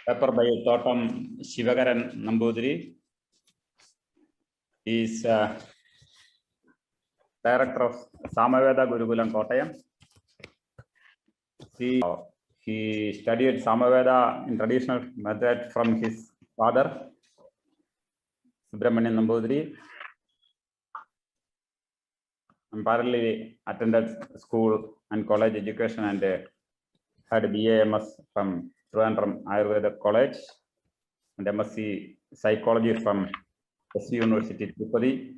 paper by Thotam SIVAKARAN Namboothiri. He is director of SAMAVEDA Gurukulam Kottayam. He studied SAMAVEDA in traditional method from his father, Subramanian Namboothiri, and parallelly attended school and college education and had BAMS from Trivandrum Ayurveda College and MSc Psychology from SU University Tirupati,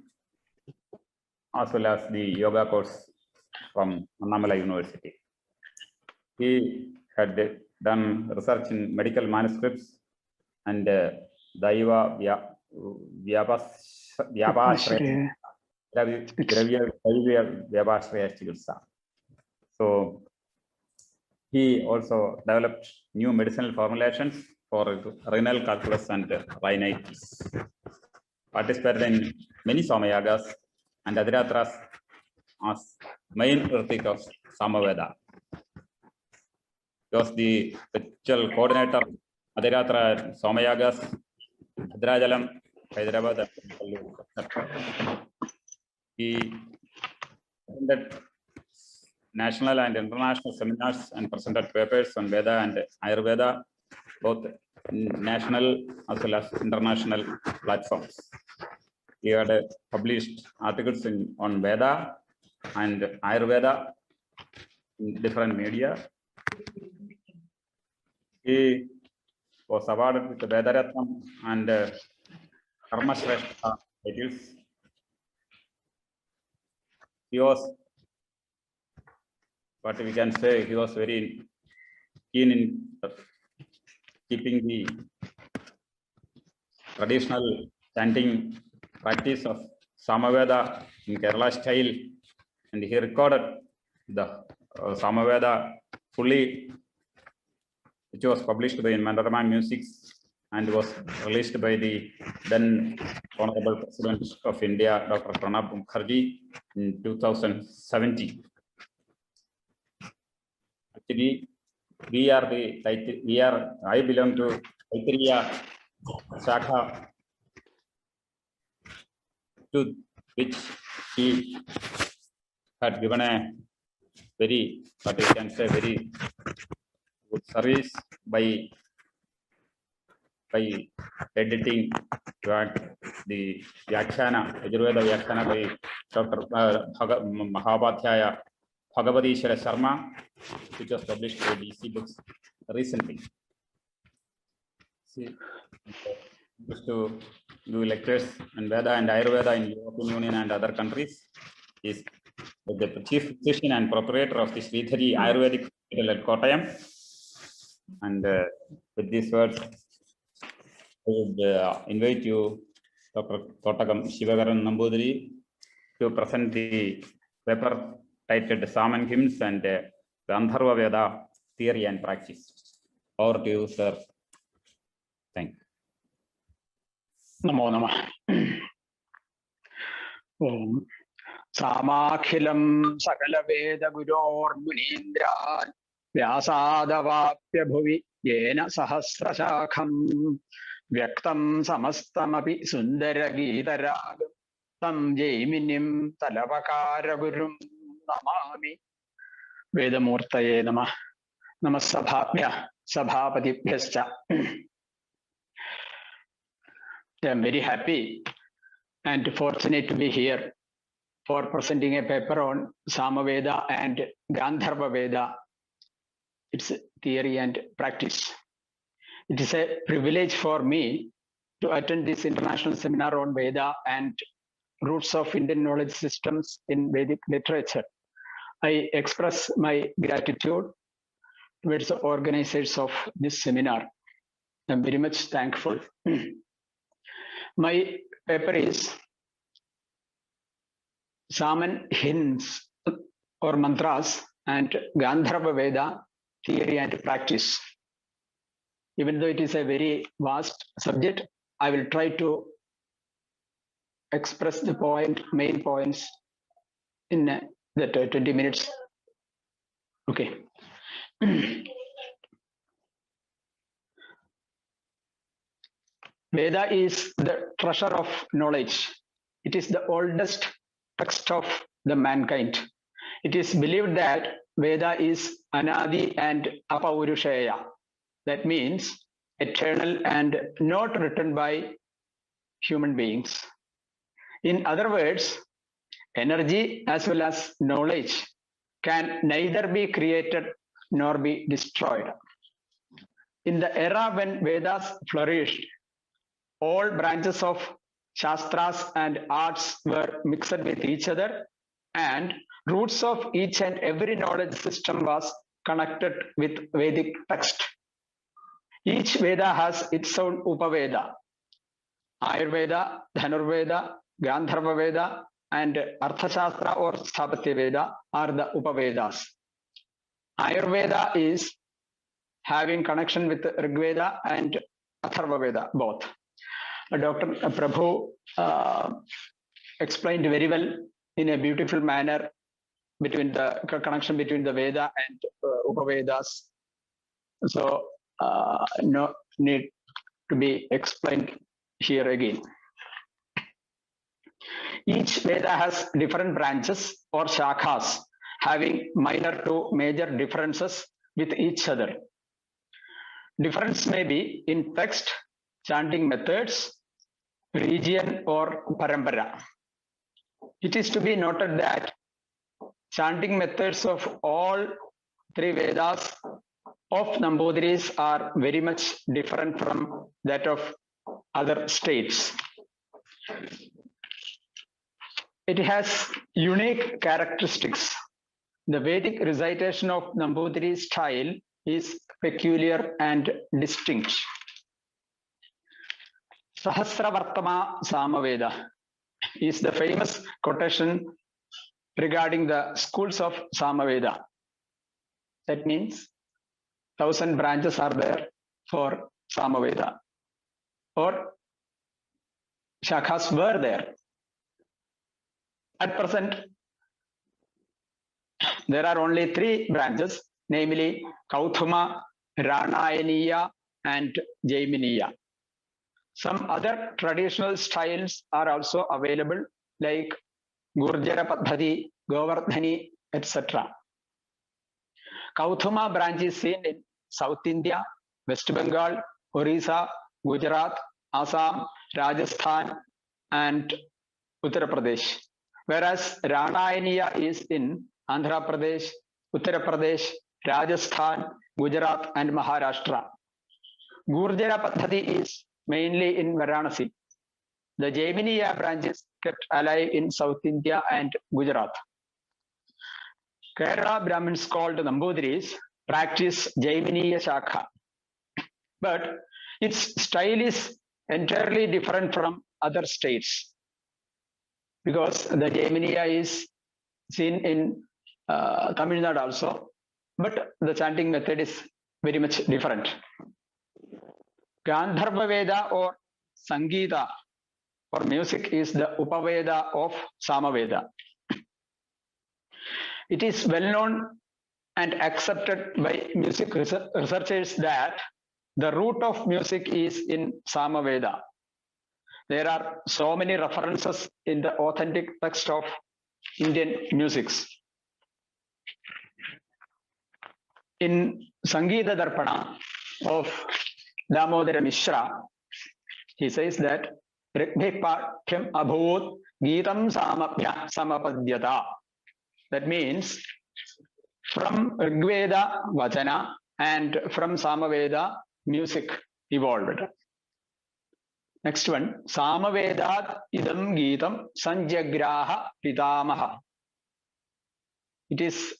as well as the yoga course from Annamalai University. He had done research in medical manuscripts and Daiva Vyabashraya Chikitsa. So he also developed new medicinal formulations for renal calculus and rhinitis. Participated in many Somayagas and Adiratras as main critic of Samaveda. He was the spiritual coordinator Adiratra Somayagas, Hadrajalam, Hyderabad. He attended national and international seminars and presented papers on Veda and Ayurveda, both national as well as international platforms. He had published articles on Veda and Ayurveda in different media. He was awarded with the Vedaratnam and Karma Shrestha titles. He was, what we can say, he was very keen in keeping the traditional chanting practice of Samaveda in Kerala style, and he recorded the Samaveda fully, which was published by Mandarama Music and was released by the then Honorable President of India, Dr. Pranab Mukherjee, in 2017. Actually, I belong to ITSOWN SHAAKHA, to which he had given a very, what we can say, very good service by editing the Vyakhyana, Ayurveda Vyakhyana by Dr. Mahabhatyaya Bhagavadishwara Sharma, which was published by DC Books recently. He used to do lectures on Veda and Ayurveda in European Union and other countries. He is the chief physician and proprietor of the Sridhari Ayurvedic Hospital at Kottayam. And with these words, I would invite you, Dr. Thotakam SIVAKARAN Namboothiri, to present the paper titled SAMAN HYMNS and GAANDHARVA VEDA Theory and Practice. Over to you, sir. Thank you. Namo Namah. Om Samakhilam Sakala Veda Guror Munindra Vyasadavapya Bhuvi Yena Sahasrasakham Vyaktam Samastamapi Sundara Gitaragam Tam Jaimineyam Talavakara Gurum Namami Vedamurtaye Namah Namasabhapya Sabhapatibhyascha. I am very happy and fortunate to be here for presenting a paper on Samaveda and Gandharva Veda, its theory and practice. It is a privilege for me to attend this international seminar on Veda and roots of Indian knowledge systems in Vedic literature. I express my gratitude towards the organizers of this seminar. I am very much thankful. My paper is Saman HYMNS or mantras and Gandharva Veda theory and practice. Even though it is a very vast subject, I will try to express the main points in that 20 minutes. Okay. Veda is the treasure of knowledge. It is the oldest text of the mankind. It is believed that Veda is Anadi and Apaurushaya. That means eternal and not written by human beings. In other words, energy as well as knowledge can neither be created nor be destroyed. In the era when Vedas flourished, all branches of Shastras and arts were mixed with each other, and roots of each and every knowledge system was connected with Vedic text. Each Veda has its own Upaveda. Ayurveda, Dhanurveda, Gandharva Veda, and Arthashastra or Sthapatya Veda are the Upavedas. Ayurveda is having connection with Rigveda and Atharva Veda, both. Dr. Prabhu explained very well in a beautiful manner between the connection between the Veda and Upavedas. So no need to be explained here again. Each Veda has different branches or shakhas having minor to major differences with each other. Difference may be in text, chanting methods, region or parampara. It is to be noted that chanting methods of all three Vedas of Namboothiri's are very much different from that of other states. It has unique characteristics. The Vedic recitation of Namboothiri's style is peculiar and distinct. Sahasravartama Samaveda is the famous quotation regarding the schools of Samaveda. That means 1,000 branches are there for Samaveda, or shakhas were there. At present, there are only 3 branches, namely KOUTHUMA, RAANAAYANEEya, and JAIMINEEya. Some other traditional styles are also available, like Gurjara Paddhati, Govardhani, etc. KOUTHUMA branch is seen in South India, West Bengal, Orissa, Gujarat, Assam, Rajasthan, and Uttar Pradesh. Whereas RAANAAYANEEya is in Andhra Pradesh, Uttar Pradesh, Rajasthan, Gujarat, and Maharashtra. Gurjara Paddhati is mainly in Varanasi. The Jaimineeya branch is kept alive in South India and Gujarat. Kerala Brahmins called Namboothiri's practice Jaimineeya SHAAKHA, but its style is entirely different from other states, because the Jaimineeya is seen in Tamil Nadu also, but the chanting method is very much different. GAANDHARVA VEDA or SANGEETA or music is the UPAVEDA of SAMAVEDA. It is well known and accepted by music researchers that the root of music is in SAMAVEDA. There are so many references in the authentic text of Indian musics. In Sangeeta Darpana of Damodara Mishra, he says that Rigbhi Pathyam Abhut Geetam Samabhya Samapadyata. That means from Rigveda Vachana and from Samaveda music evolved. Next one, Samavedat Idam Geetam Sanjagraha Pitamaha. It is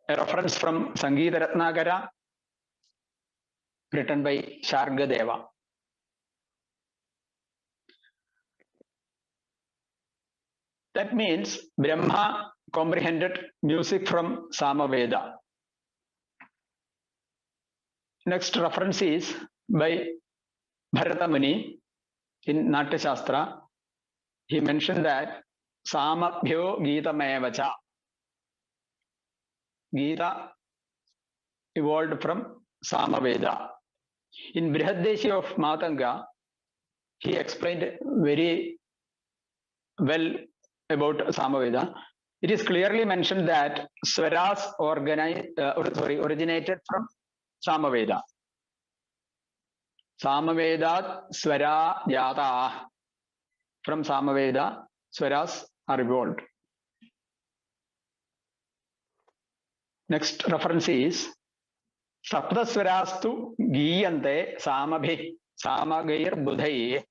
a reference from Sangeeta Ratnakara, written by Shargadeva. That means Brahma comprehended music from Samaveda. Next reference is by Bharata Muni in Natya Shastra. He mentioned that Samabhyo Geetamevacha. Gita evolved from Samaveda. In Brihadeshi of Matanga, he explained very well about Samaveda. It is clearly mentioned that Swaras originated from Samaveda. Samaveda Swara Yata. From Samaveda, Swaras are evolved. Next reference is Saptaswarastu Giyante Samagair Budhai.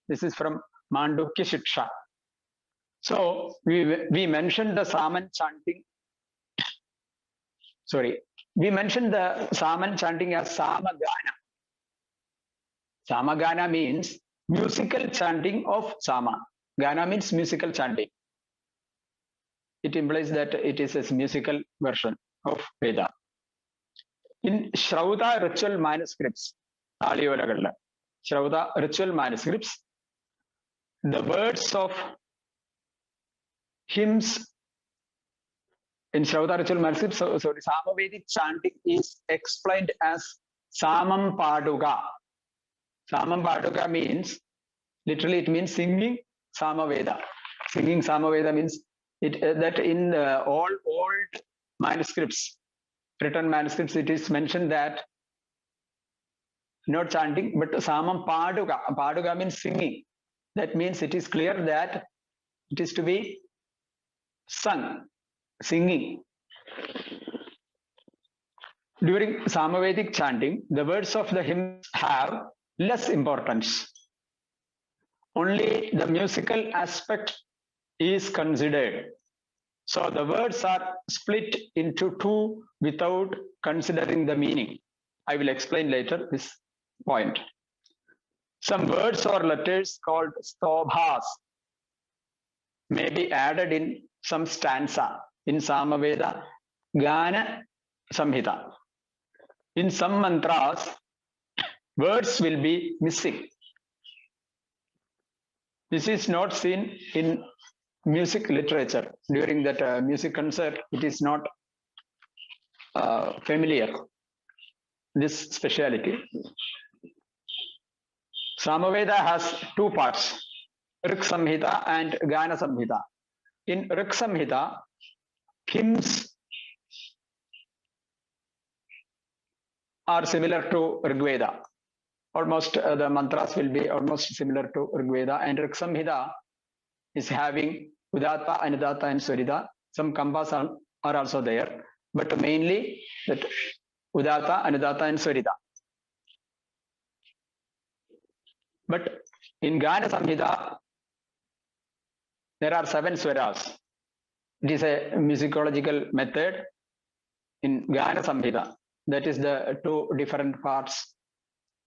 This is from Mandukya Shiksha. So we mentioned the Saman chanting. We mentioned the Saman chanting as Samagana. Samagana means musical chanting of Sama. Gana means musical chanting. It implies that it is a musical version of Veda. In Shrauta ritual manuscripts, Shrauta ritual manuscripts, the words of hymns in Shrauta ritual manuscripts, Samavedic chanting is explained as Samam Paduga. Samam Paduga means, literally it means singing Samaveda. Singing Samaveda means that in all old manuscripts, written manuscripts, it is mentioned that not chanting, but Samam Paduga. Paduga means singing. That means it is clear that it is to be sung, singing. During Samavedic chanting, the words of the hymns have less importance. Only the musical aspect is considered. So the words are split into two without considering the meaning. I will explain later this point. Some words or letters called stobhas may be added in some stanza in Samaveda Gana Samhita. In some mantras, words will be missing. This is not seen in music literature. During that music concert, it is not familiar, this speciality. Samaveda has two parts, Rik Samhita and Gana Samhita. In Rik Samhita, hymns are similar to Rig Veda. Almost the mantras will be almost similar to Rig Veda, and Rig Samhita is having Udata, Anudata, and Swarita. Some kambas are also there, but mainly that Udata, Anudata, and Swarita. But in Gana Samhita, there are 7 swaras. It is a musicological method in Gana Samhita. That is the two different parts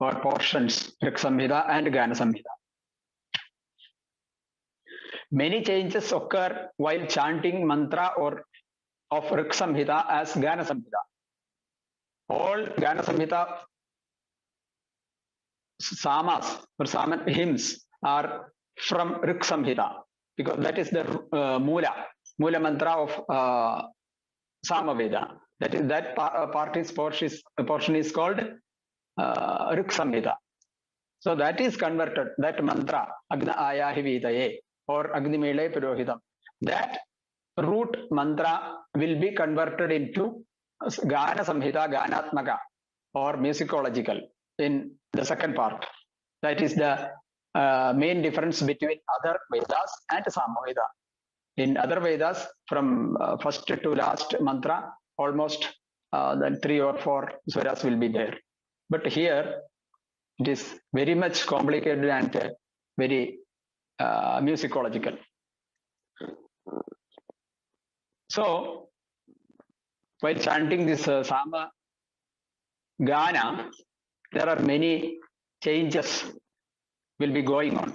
or portions, Rig Samhita and Gana Samhita. Many changes occur while chanting mantra or of Rig Samhita as Gana Samhita. All Gana Samhita samas or saman hymns are from Rig Samhita, because that is the Mula mantra of Samaveda. That portion is called Rig Samhita. So that is converted, that mantra, RAANAAYANEEYA Vidaye or Agnimele Purohitam. That root mantra will be converted into Gana Samhita, Ganatmaka or musicological in the second part. That is the main difference between other Vedas and Samaveda. In other Vedas, from first to last mantra, almost then 3 or 4 swaras will be there. But here, it is very much complicated and very musicological. So, while chanting this Sama Gana, there are many changes will be going on.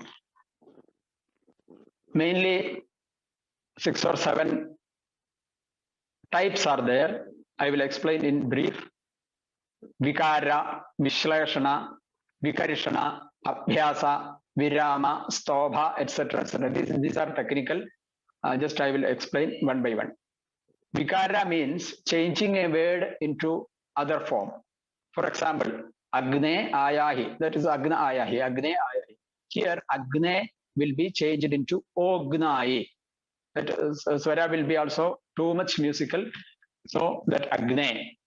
Mainly 6 or 7 types are there. I will explain in brief. Vikara, Vishleshana, Vikarishana, Abhyasa, Virama, Stobha, etc. These are technical. Just I will explain one by one. Vikara means changing a word into other form. For example, Agne Ayahi. That is Agna Ayahi. Agne Ayahi. Here Agne will be changed into Ognai. That Swara will be also too much musical. So that Agne.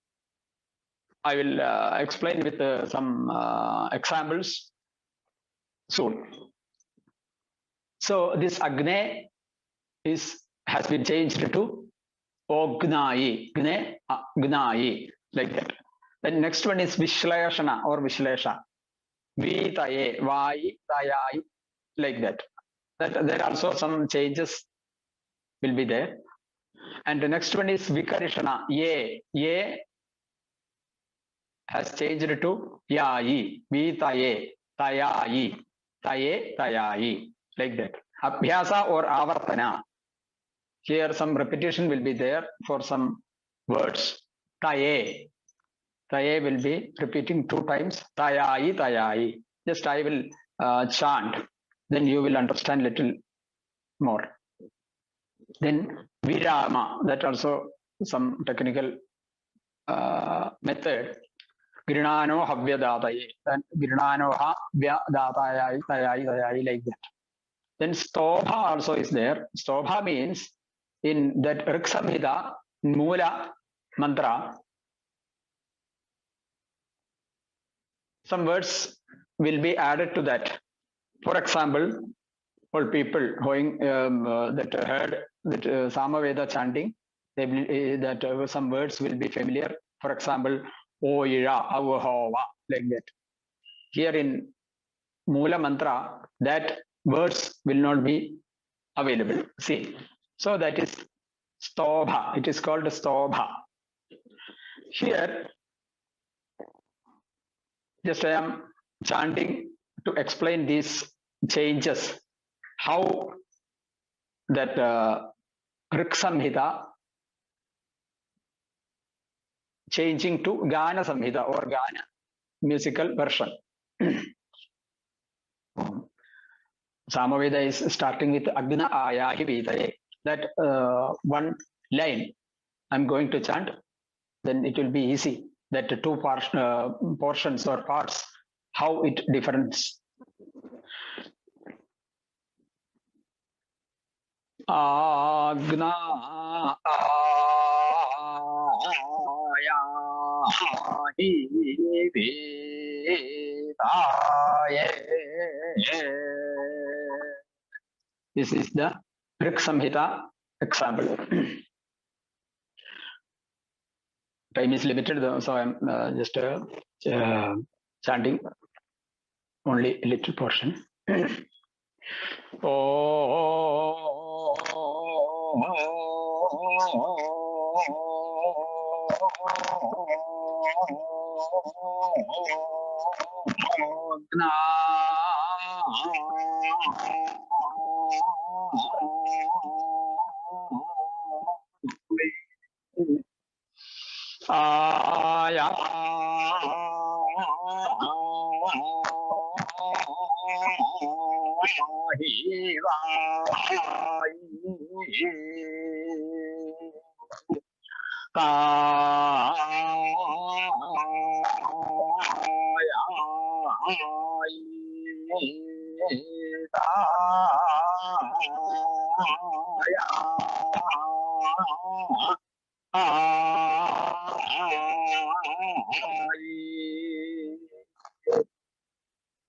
I will explain with some examples soon. So this Agne has been changed to Ognai. Gne Gnai. Like that. Then next one is Vishleshana or Vishlesha. Vitaye, Vai, Tayai, like that. There are also some changes will be there. And the next one is Vikarishana. Ye has changed to Yai, Vitaye, Tayai, Taye, Tayai, like that. Abhyasa or Avartana. Here some repetition will be there for some words. Taye. Taye will be repeating 2 times. Tayai, Tayai. Just I will chant. Then you will understand little more. Then Virama. That also some technical method. Grinano Havyadataye. Then Grinano Havyadataye, Tayai, Tayai, like that. Then Stobha also is there. Stobha means in that Riksamhita, Mula mantra, some words will be added to that. For example, all people going that heard that Samaveda chanting, they will, that some words will be familiar. For example, Oira, Avahova, like that. Here in Mula mantra, that words will not be available. See, so that is Stobha. It is called Stobha. Here, just I am chanting to explain these changes, how that Riksamhita changing to Gana Samhita or Gana musical version. Samaveda is starting with Agna Ayahi Vitaye. That one line I'm going to chant, then it will be easy. That 2 portions or parts, how it differs. Agna Ayahi Vitaye. This is the Rik Samhita example. Time is limited, so I'm just chanting only a little portion.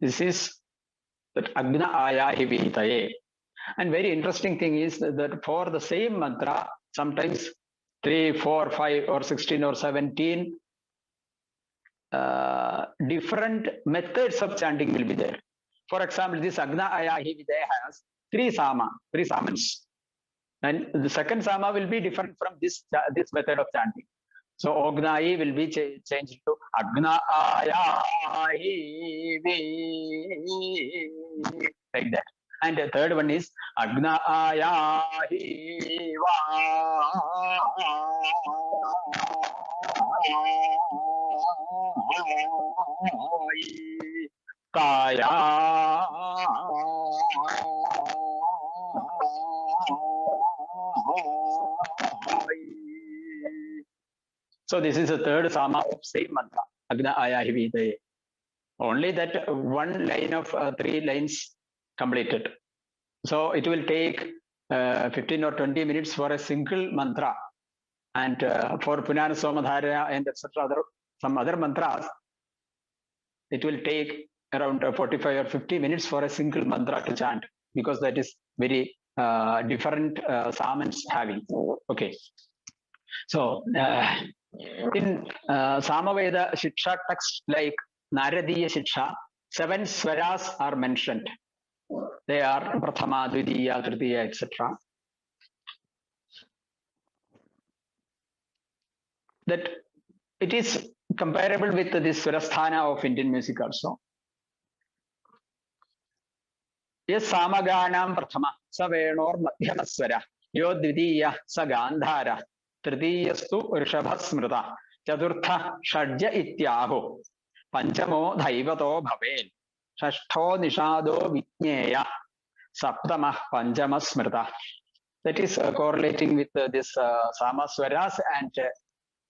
This is that Agna Ayahi Vitaye. And very interesting thing is that for the same mantra, sometimes 3, 4, 5 or 16 or 17 different methods of chanting will be there. For example, this Agna Ayahi Vitaye has 3 samans. And the second sama will be different from this method of chanting. So Ognai will be changed to Agna Ayahi, like that. And the third one is Agna Ayahi Kaya. So this is the third sama of same mantra, Agna Ayahi Vitaye. Only that one line of 3 lines completed. So it will take 15 or 20 minutes for a single mantra. And for Punana Somadhara and etc. Some other mantras, it will take around 45 or 50 minutes for a single mantra to chant, because that is very different samans having. Okay. So in Samaveda Shiksha text like Naradeeya Shiksha, 7 swaras are mentioned. They are Prathama, Dvidiya, Tritiya, etc. That it is comparable with the Swarasthana of Indian music also. Yes, Samaganam Prathama, Savenor Madhyamaswara, Yo Dvidiya, Sagandhara, Tritiyastu Rishabhasmrita, Chaturtha Shadja Ityaho, Panchamo Dhaivato Bhavel, Shashtho Nishado Vitneya, Saptamah Panchamasmrita. That is correlating with this Samaswaras and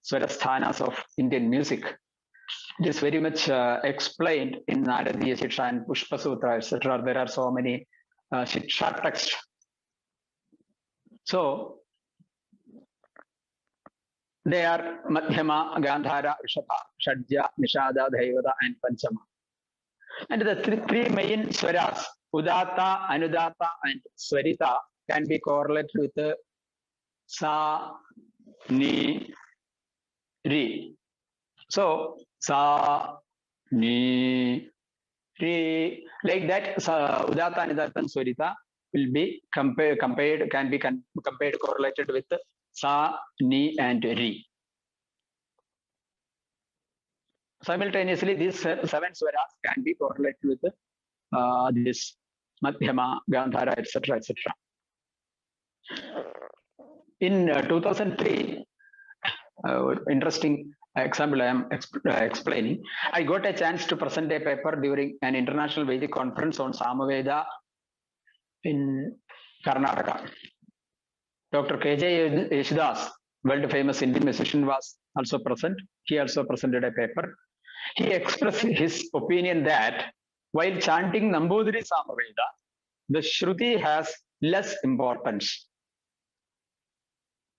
Swarasthanas of Indian music. It is very much explained in Naradeeya Shiksha and Pushpasootra, etc. There are so many Shiksha texts. So they are Madhyama, Gandhara, Rishabha, Shadja, Nishada, Dhaivata, and Panchama. And the three main swaras, Udata, Anudata, and Swarita, can be correlated with Sa, Ni, Ri. So Sa, Ni, Ri, like that, Udata, Anudata, and Swarita will be compared, correlated with Sa, Ni, and Ri. Simultaneously, these 7 swaras can be correlated with this Madhyama, Gandhara, etc., etc. In 2003, interesting example I am explaining. I got a chance to present a paper during an international Vedic conference on Samaveda in Karnataka. Dr. K.J. Yesudas, world famous Indian musician, was also present. He also presented a paper. He expressed his opinion that while chanting Namboothiri Samaveda, the Shruti has less importance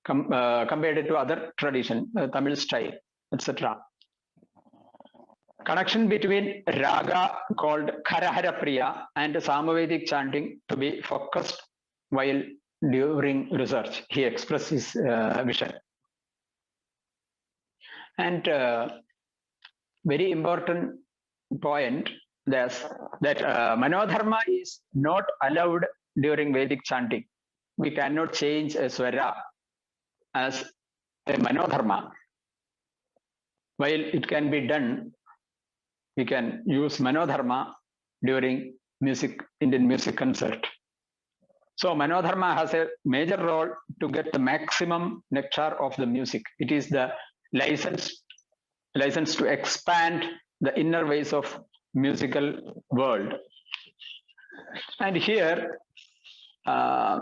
compared to other tradition, Tamil style, etc. Connection between raga called Karahara Priya and Samavedic chanting to be focused while during research. He expressed his vision. And very important point that Manodharma is not allowed during Vedic chanting. We cannot change a swara as a Manodharma. While it can be done, we can use Manodharma during Indian music concert. So Manodharma has a major role to get the maximum nectar of the music. It is the license to expand the inner ways of musical world. And here I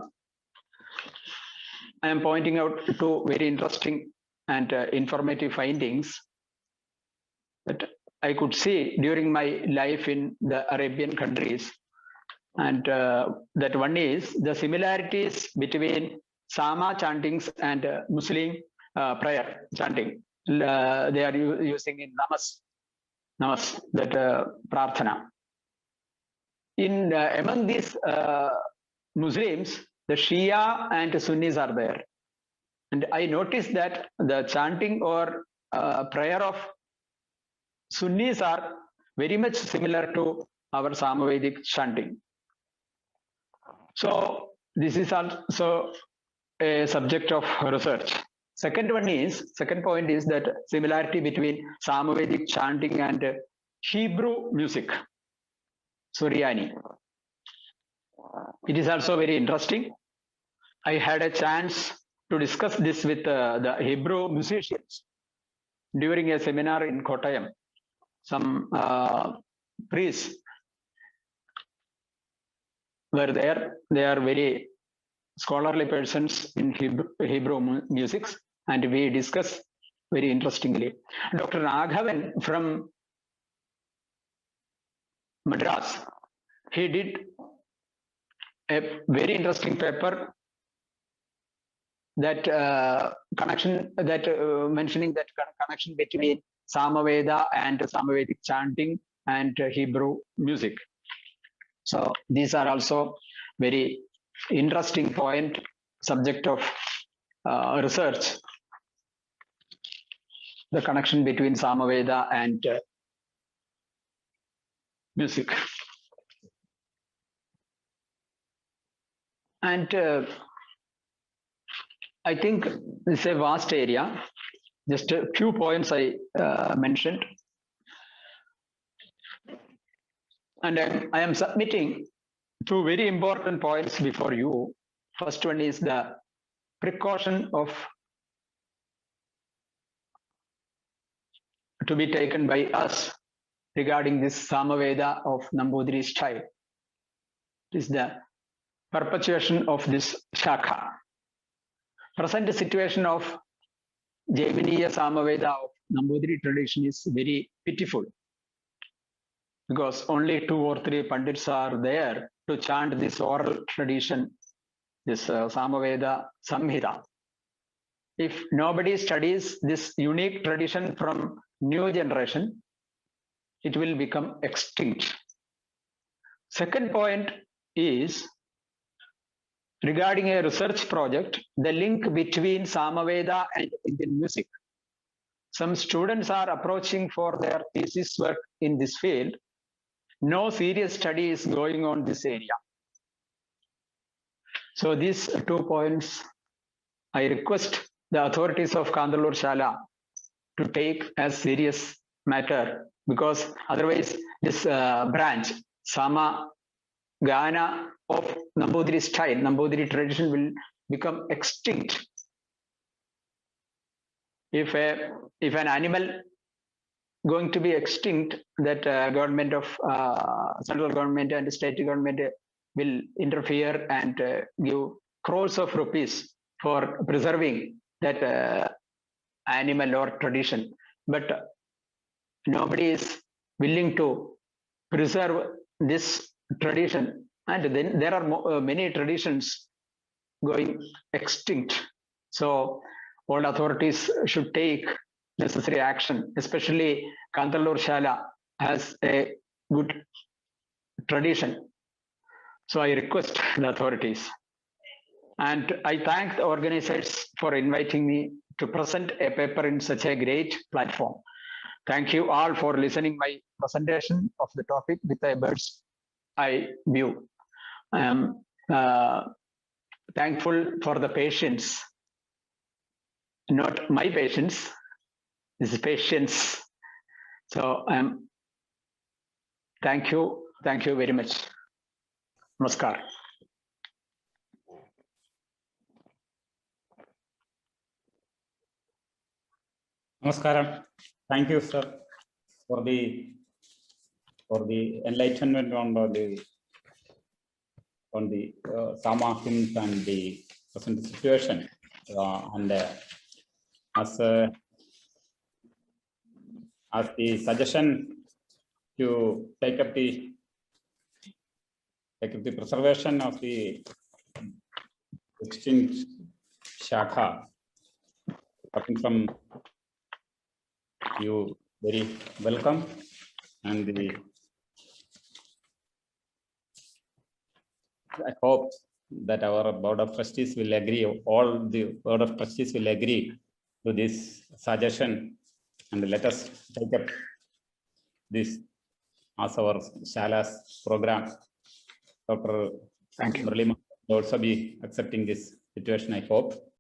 am pointing out two very interesting and informative findings that I could see during my life in the Arabian countries. And that one is the similarities between Sama chantings and Muslim prayer chanting. They are using in namas, that prarthana. In among these Muslims, the Shia and Sunnis are there. And I noticed that the chanting or prayer of Sunnis are very much similar to our Samavedic chanting. So this is also a subject of research. Second point is that similarity between Samavedic chanting and Hebrew music, Suryani. It is also very interesting. I had a chance to discuss this with the Hebrew musicians during a seminar in Kottayam. Some priests were there. They are very scholarly persons in Hebrew music, and we discuss very interestingly. Dr. Raghavan from Madras. He did a very interesting paper that mentioning that connection between Samaveda and Samavedic chanting and Hebrew music. So these are also very interesting subject of research, the connection between Samaveda and music. And I think it's a vast area. Just a few points I mentioned. And I am submitting two very important points before you. First one is the precaution to be taken by us regarding this Samaveda of Namboothiri style. It is the perpetuation of this Shakha. Present situation of JAIMINEEya Samaveda of Namboothiri tradition is very pitiful, because only 2 or 3 Pandits are there to chant this oral tradition, this Samaveda Samhita. If nobody studies this unique tradition from new generation, it will become extinct. Second point is regarding a research project, the link between Samaveda and Indian music. Some students are approaching for their thesis work in this field. No serious study is going on this area. So these 2 points, I request the authorities of Kandalur Shala to take as serious matter, because otherwise this branch, Sama Gana of Namboothiri style, Namboothiri tradition will become extinct. If an animal going to be extinct, that government of central government and state government will interfere and give crores of rupees for preserving that animal or tradition. But nobody is willing to preserve this tradition, and then there are many traditions going extinct. So all authorities should take necessary action, especially Kandalur Shala has a good tradition. So I request the authorities. And I thank the organizers for inviting me to present a paper in such a great platform. Thank you all for listening my presentation of the topic with a bird's eye view. I am thankful for the patience, not my patience, this is patience. So thank you very much. Namaskar. Namaskaram. Thank you, sir, for the enlightenment on the Sama hymns and the present situation. As the suggestion to take up the preservation of the extinct Shakha, coming from you, very welcome. And I hope that our Board of Trustees will agree, all the Board of Trustees will agree to this suggestion, and let us take up this as our Shala's program. Dr. Murali will also be accepting this situation, I hope.